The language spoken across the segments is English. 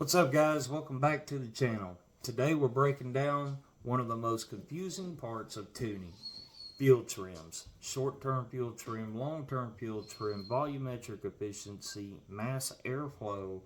What's up, guys? Welcome back to the channel. Today we're breaking down one of the most confusing parts of tuning: fuel trims. Short-term fuel trim, long-term fuel trim, volumetric efficiency, mass airflow,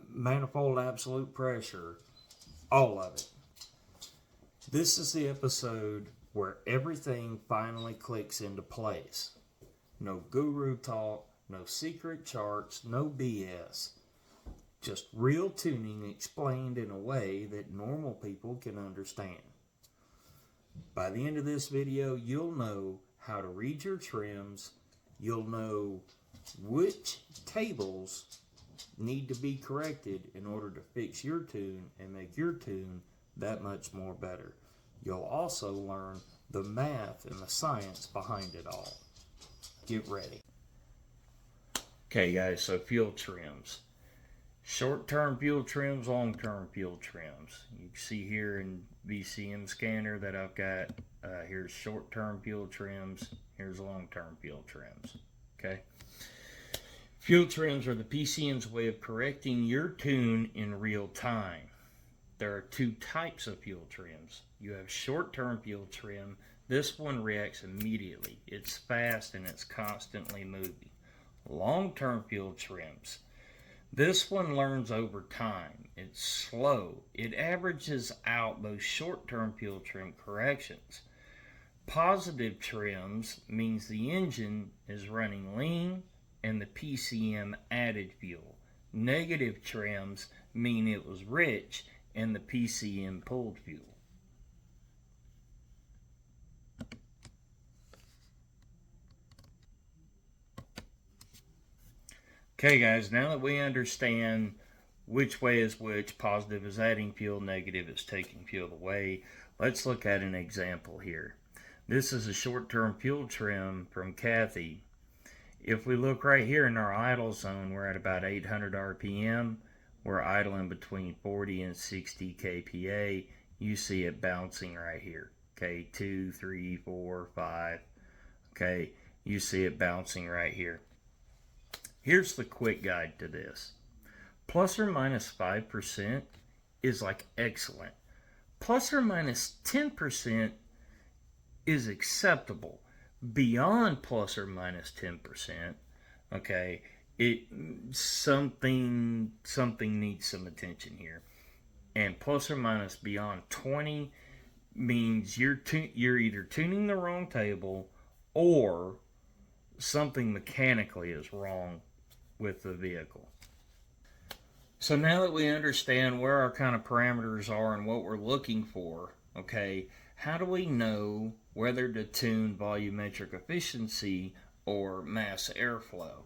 manifold absolute pressure, all of it. This is the episode where everything finally clicks into place. No guru talk, no secret charts, no BS. Just real tuning explained in a way that normal people can understand. By the end of this video, you'll know how to read your trims, you'll know which tables need to be corrected in order to fix your tune and make your tune that much more better. You'll also learn the math and the science behind it all. Get ready. Okay, guys, so fuel trims. Short-term fuel trims, long-term fuel trims. You can see here in VCM scanner that I've got, here's short-term fuel trims, here's long-term fuel trims, okay? Fuel trims are the PCM's way of correcting your tune in real time. There are two types of fuel trims. You have short-term fuel trim. This one reacts immediately. It's fast and it's constantly moving. Long-term fuel trims. This one learns over time. It's slow. It averages out those short-term fuel trim corrections. Positive trims means the engine is running lean and the PCM added fuel. Negative trims mean it was rich and the PCM pulled fuel. Okay, guys, now that we understand which way is which, positive is adding fuel, negative is taking fuel away, let's look at an example here. This is a short-term fuel trim from Kathy. If we look right here in our idle zone, we're at about 800 RPM. We're idling between 40 and 60 kPa. You see it bouncing right here. Okay, 2, 3, 4, 5. Okay, you see it bouncing right here. Here's the quick guide to this. Plus or minus 5% is like excellent. Plus or minus 10% is acceptable. Beyond plus or minus 10%, okay, something needs some attention here. And plus or minus beyond 20 means you're either tuning the wrong table or something mechanically is wrong with the vehicle. So now that we understand where our kind of parameters are and what we're looking for, okay, how do we know whether to tune volumetric efficiency or mass airflow?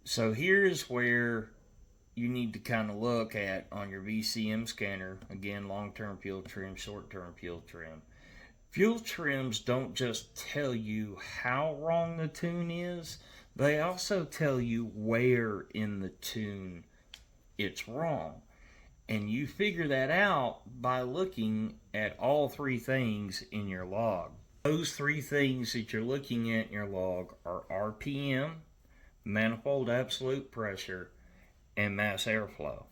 So here's where you need to kind of look at on your VCM scanner. Again, long-term fuel trim, short-term fuel trim. Fuel trims don't just tell you how wrong the tune is, they also tell you where in the tune it's wrong. And you figure that out by looking at all three things in your log. Those three things that you're looking at in your log are RPM, manifold absolute pressure, and mass airflow.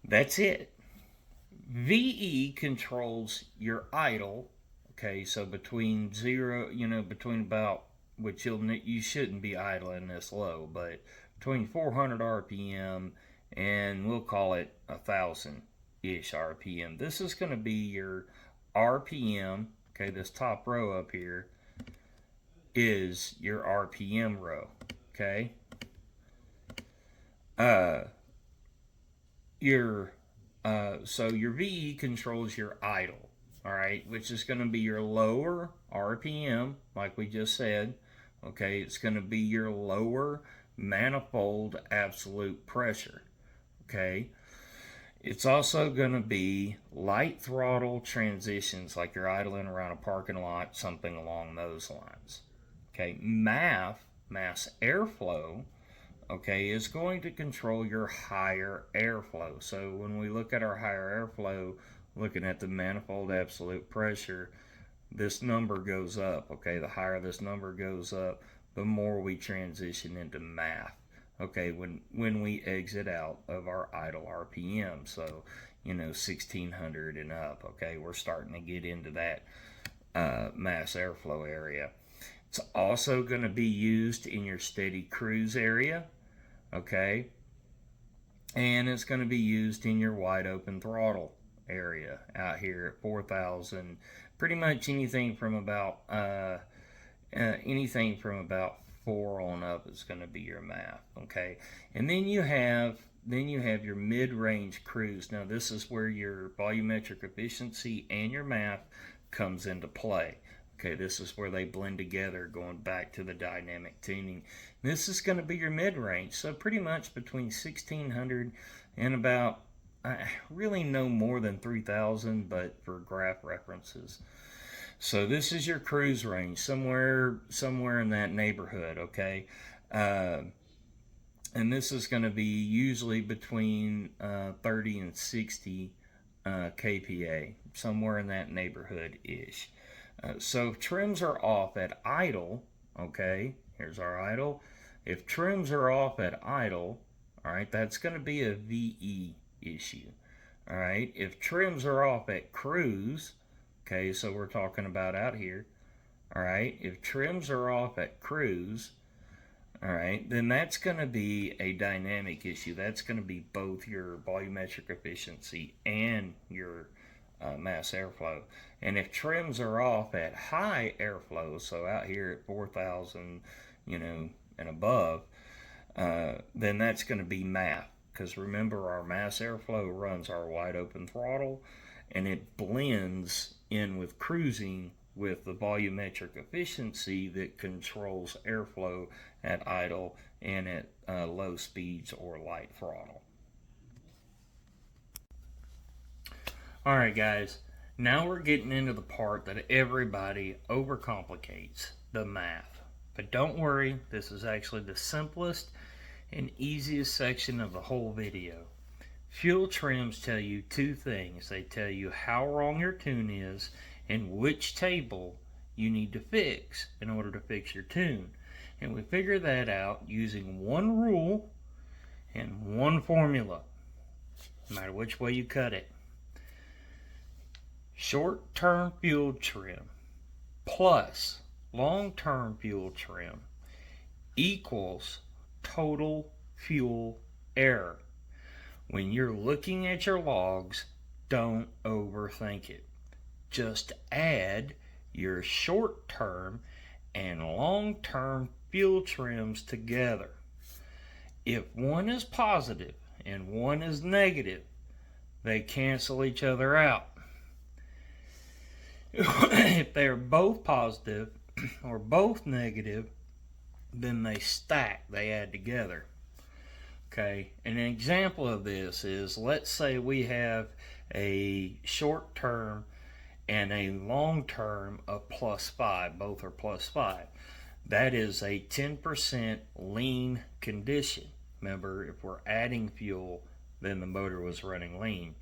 That's it. VE controls your idle, okay, so between zero, between about, which you shouldn't be idling this low, but between 400 RPM and we'll call it 1,000-ish RPM. This is going to be your RPM, okay, this top row up here is your RPM row, okay. So your VE controls your idle, all right, which is going to be your lower RPM, like we just said, okay. It's going to be your lower manifold absolute pressure, okay. It's also going to be light throttle transitions, like you're idling around a parking lot, something along those lines, okay. Mass airflow, okay, is going to control your higher airflow. So when we look at our higher airflow, looking at the manifold absolute pressure, this number goes up, okay. The higher this number goes up, the more we transition into math, okay, when we exit out of our idle RPM. So, 1600 and up, okay, we're starting to get into that mass airflow area. It's also going to be used in your steady cruise area, okay, and it's going to be used in your wide open throttle area out here at 4,000. Pretty much anything from about 4 on up is going to be your MAF, okay. And then you have your mid-range cruise. Now this is where your volumetric efficiency and your MAF comes into play. Okay, this is where they blend together, going back to the dynamic tuning. This is going to be your mid-range, so pretty much between 1600 and about really no more than 3000, but for graph references. So this is your cruise range, somewhere in that neighborhood, okay? And this is going to be usually between 30 and 60 kPa, somewhere in that neighborhood-ish. So if trims are off at idle, okay, here's our idle. If trims are off at idle, all right, that's going to be a VE issue. All right, if trims are off at cruise, okay, so we're talking about out here, all right, if trims are off at cruise, all right, then that's going to be a dynamic issue. That's going to be both your volumetric efficiency and your mass airflow. And if trims are off at high airflow, so out here at 4,000, and above, then that's going to be MAF. Because remember, our mass airflow runs our wide open throttle, and it blends in with cruising with the volumetric efficiency that controls airflow at idle and at low speeds or light throttle. Alright guys, now we're getting into the part that everybody overcomplicates, the MAF. But don't worry, this is actually the simplest and easiest section of the whole video. Fuel trims tell you two things. They tell you how wrong your tune is and which table you need to fix in order to fix your tune. And we figure that out using one rule and one formula, no matter which way you cut it. Short-term fuel trim plus long-term fuel trim equals total fuel error. When you're looking at your logs, don't overthink it. Just add your short-term and long-term fuel trims together. If one is positive and one is negative, they cancel each other out. If they're both positive or both negative, then they stack, they add together. Okay, an example of this is, let's say we have a short term and a long term of +5, both are +5. That is a 10% lean condition. Remember, if we're adding fuel, then the motor was running lean.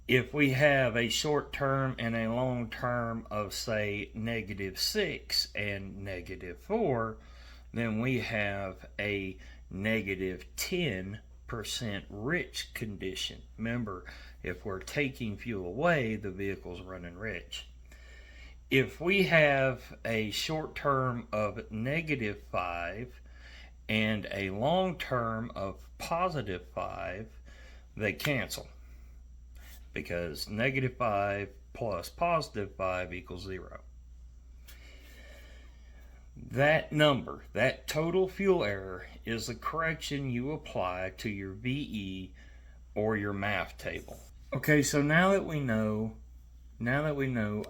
If we have a short term and a long term of, say, -6 and -4, then we have a -10% rich condition. Remember, if we're taking fuel away, the vehicle's running rich. If we have a short term of -5 and a long term of +5, they cancel, because -5 plus +5 equals 0. That number, that total fuel error, is the correction you apply to your VE or your MAF table. Okay, so now that we know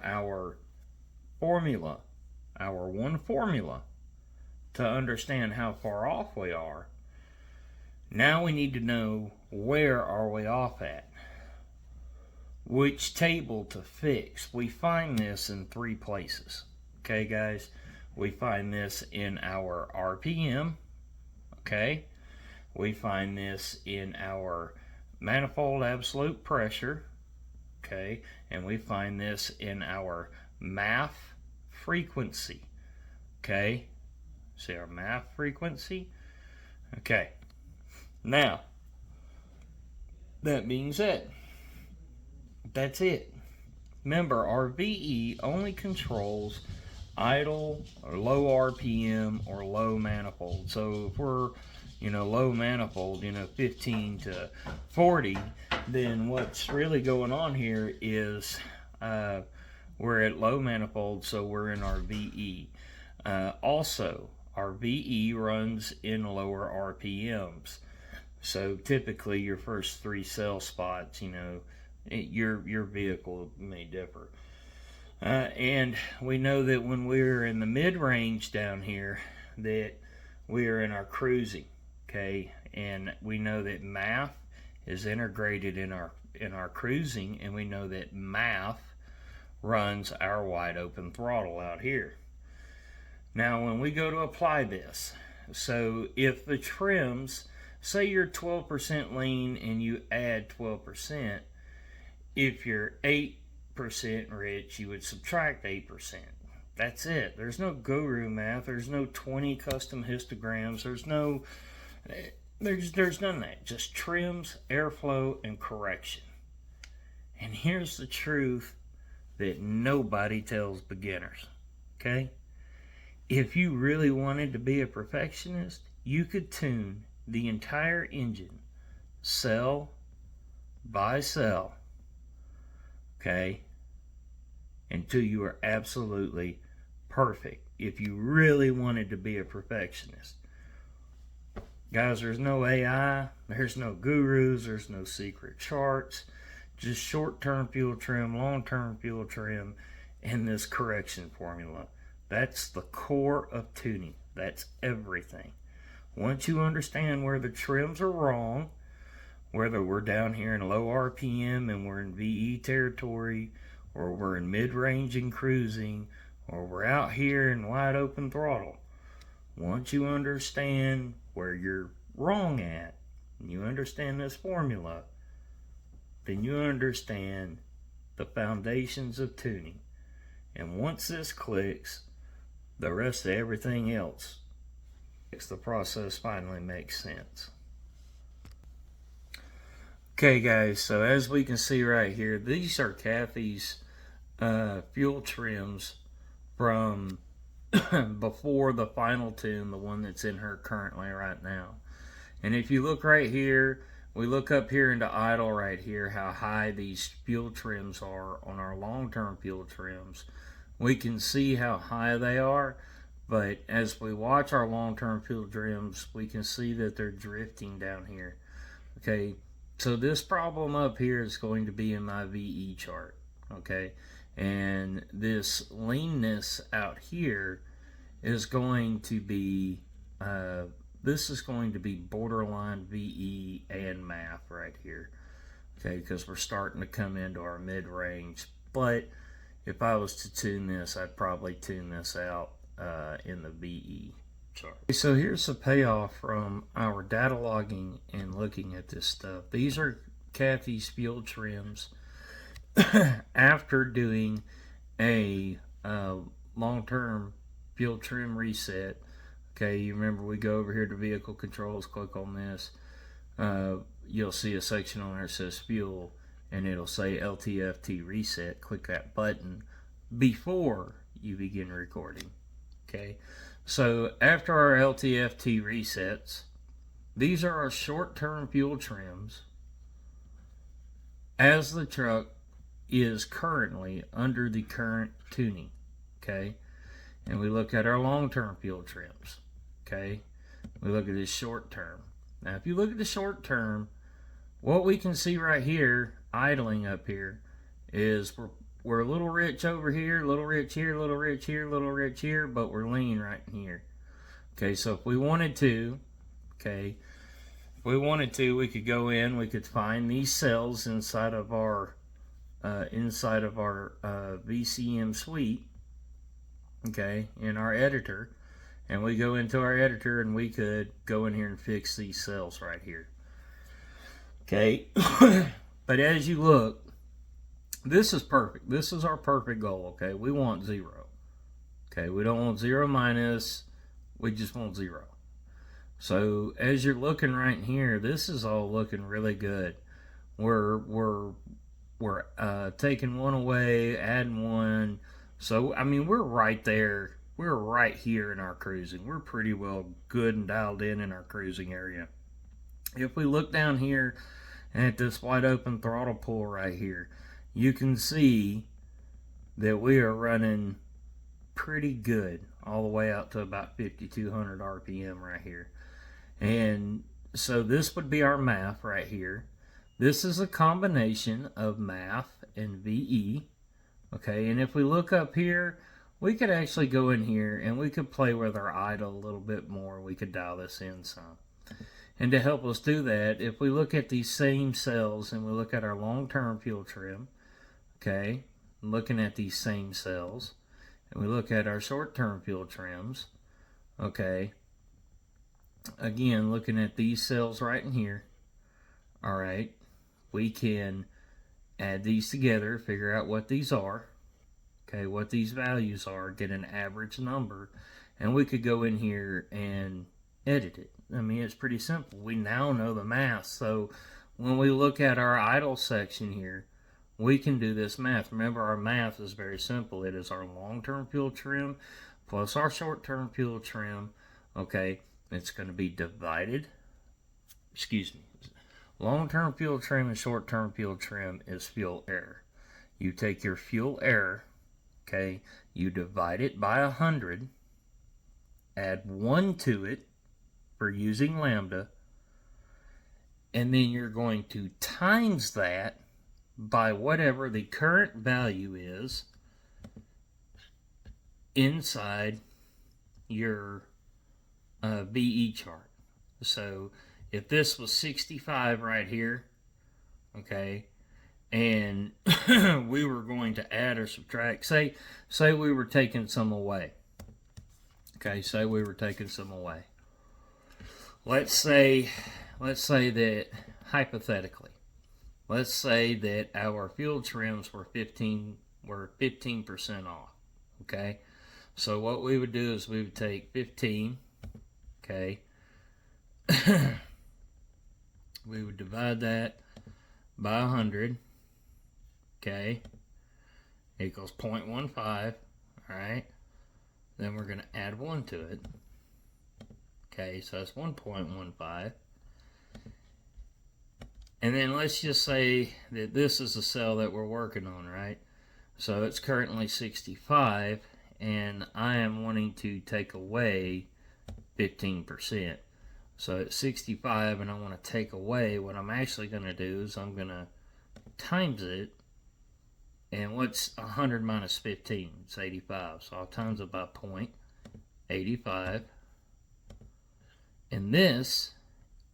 our formula, our one formula to understand how far off we are, now we need to know, where are we off at? Which table to fix? We find this in 3 places. Okay, guys? We find this in our RPM. Okay? We find this in our manifold absolute pressure. Okay? And we find this in our MAF frequency. Okay? See our MAF frequency? Okay, now, that being said, that's it. Remember, our VE only controls idle or low RPM or low manifold. So if we're, low manifold, 15 to 40, then what's really going on here is we're at low manifold, so we're in our VE. Also, our VE runs in lower RPMs. So typically your first 3 cell spots, your vehicle may differ. And we know that when we're in the mid-range down here, that we're in our cruising, okay? And we know that MAF is integrated in our cruising, and we know that MAF runs our wide open throttle out here. Now, when we go to apply this, so if the trims, say you're 12% lean and you add 12%, if you're 8% rich, you would subtract 8%. That's it. There's no guru math. There's no 20 custom histograms. There's none of that. Just trims, airflow, and correction. And here's the truth that nobody tells beginners. Okay? If you really wanted to be a perfectionist, you could tune the entire engine, cell by cell, okay, until you are absolutely perfect. If you really wanted to be a perfectionist. Guys, there's no AI, there's no gurus, there's no secret charts, just short-term fuel trim, long-term fuel trim, and this correction formula. That's the core of tuning. That's everything. Once you understand where the trims are wrong, whether we're down here in low RPM and we're in VE territory, or we're in mid-range and cruising, or we're out here in wide open throttle, once you understand where you're wrong at, and you understand this formula, then you understand the foundations of tuning. And once this clicks, the rest of everything else, the process finally makes sense. Okay guys, so as we can see right here, these are Kathy's fuel trims from before the final tune, the one that's in her currently right now. And if you look right here, we look up here into idle right here, how high these fuel trims are on our long-term fuel trims. We can see how high they are, but as we watch our long-term fuel trims, we can see that they're drifting down here. Okay, so this problem up here is going to be in my VE chart, okay? And this leanness out here is going to be, this is going to be borderline VE and MAF right here, okay? Because we're starting to come into our mid-range, but if I was to tune this, I'd probably tune this out in the VE chart. So here's the payoff from our data logging and looking at this stuff. These are Kathy's fuel trims after doing a long-term fuel trim reset. Okay, you remember we go over here to vehicle controls, click on this. You'll see a section on there that says fuel, and it'll say LTFT reset. Click that button before you begin recording. Okay, so after our LTFT resets, these are our short-term fuel trims as the truck is currently under the current tuning. Okay, and we look at our long-term fuel trims. Okay, we look at this short-term. Now if you look at the short-term, what we can see right here, idling up here, is we're a little rich over here, a little rich here, a little rich here, a little rich here, but we're lean right in here. Okay, so if we wanted to, we could go in, we could find these cells inside of our VCM suite, okay, in our editor, and we go into our editor and we could go in here and fix these cells right here. Okay, but as you look, this is perfect. This is our perfect goal, okay? We want 0. Okay, we don't want 0 minus, we just want 0. So as you're looking right here, this is all looking really good. We're taking one away, adding one. So I mean, we're right there. We're right here in our cruising. We're pretty well good and dialed in our cruising area. If we look down here at this wide open throttle pull right here, you can see that we are running pretty good all the way out to about 5,200 RPM right here. And so this would be our MAF right here. This is a combination of MAF and VE. Okay, and if we look up here, we could actually go in here and we could play with our idle a little bit more. We could dial this in some. And to help us do that, if we look at these same cells and we look at our long-term fuel trim, okay, looking at these same cells, and we look at our short-term fuel trims, okay, again, looking at these cells right in here, all right, we can add these together, figure out what these are, okay, what these values are, get an average number, and we could go in here and edit it. I mean, it's pretty simple. We now know the math. So when we look at our idle section here, we can do this math. Remember, our math is very simple. It is our long-term fuel trim plus our short-term fuel trim. Okay, it's going to be divided. Long-term fuel trim and short-term fuel trim is fuel error. You take your fuel error, okay, you divide it by 100, add 1 to it, for using lambda, and then you're going to times that by whatever the current value is inside your VE chart. So if this was 65 right here, okay, and we were going to add or subtract, say we were taking some away, okay, say we were taking some away. Let's say that, hypothetically, let's say that our fuel trims were 15% off, okay? So what we would do is we would take 15, okay? We would divide that by 100, okay? Equals 0.15, all right? Then we're going to add 1 to it. Okay, so that's 1.15. And then let's just say that this is the cell that we're working on, right? So it's currently 65, and I am wanting to take away 15%. So it's 65, and I want to take away. What I'm actually going to do is I'm going to times it. And what's 100 minus 15? It's 85. So I'll times it by 0.85. And this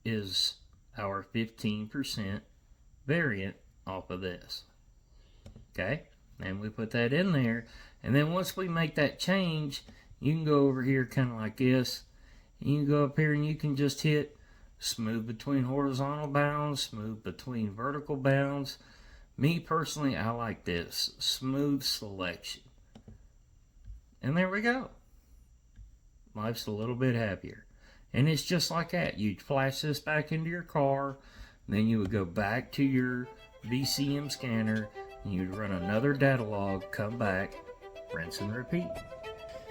is our 15% variant off of this. Okay? And we put that in there. And then once we make that change, you can go over here kind of like this. You can go up here and you can just hit smooth between horizontal bounds, smooth between vertical bounds. Me personally, I like this. Smooth selection. And there we go. Life's a little bit happier. And it's just like that. You'd flash this back into your car, then you would go back to your VCM scanner, and you'd run another data log, come back, rinse and repeat.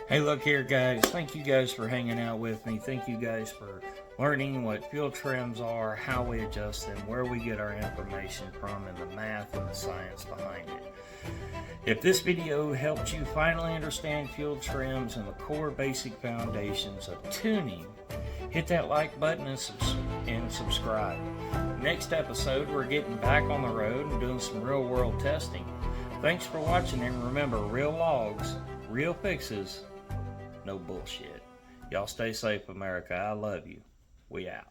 Hey, look here, guys. Thank you guys for hanging out with me. Thank you guys for learning what fuel trims are, how we adjust them, where we get our information from, and the math and the science behind it. If this video helped you finally understand fuel trims and the core basic foundations of tuning, hit that like button and subscribe. Next episode, we're getting back on the road and doing some real world testing. Thanks for watching, and remember, real logs, real fixes, no bullshit. Y'all stay safe, America. I love you. We out.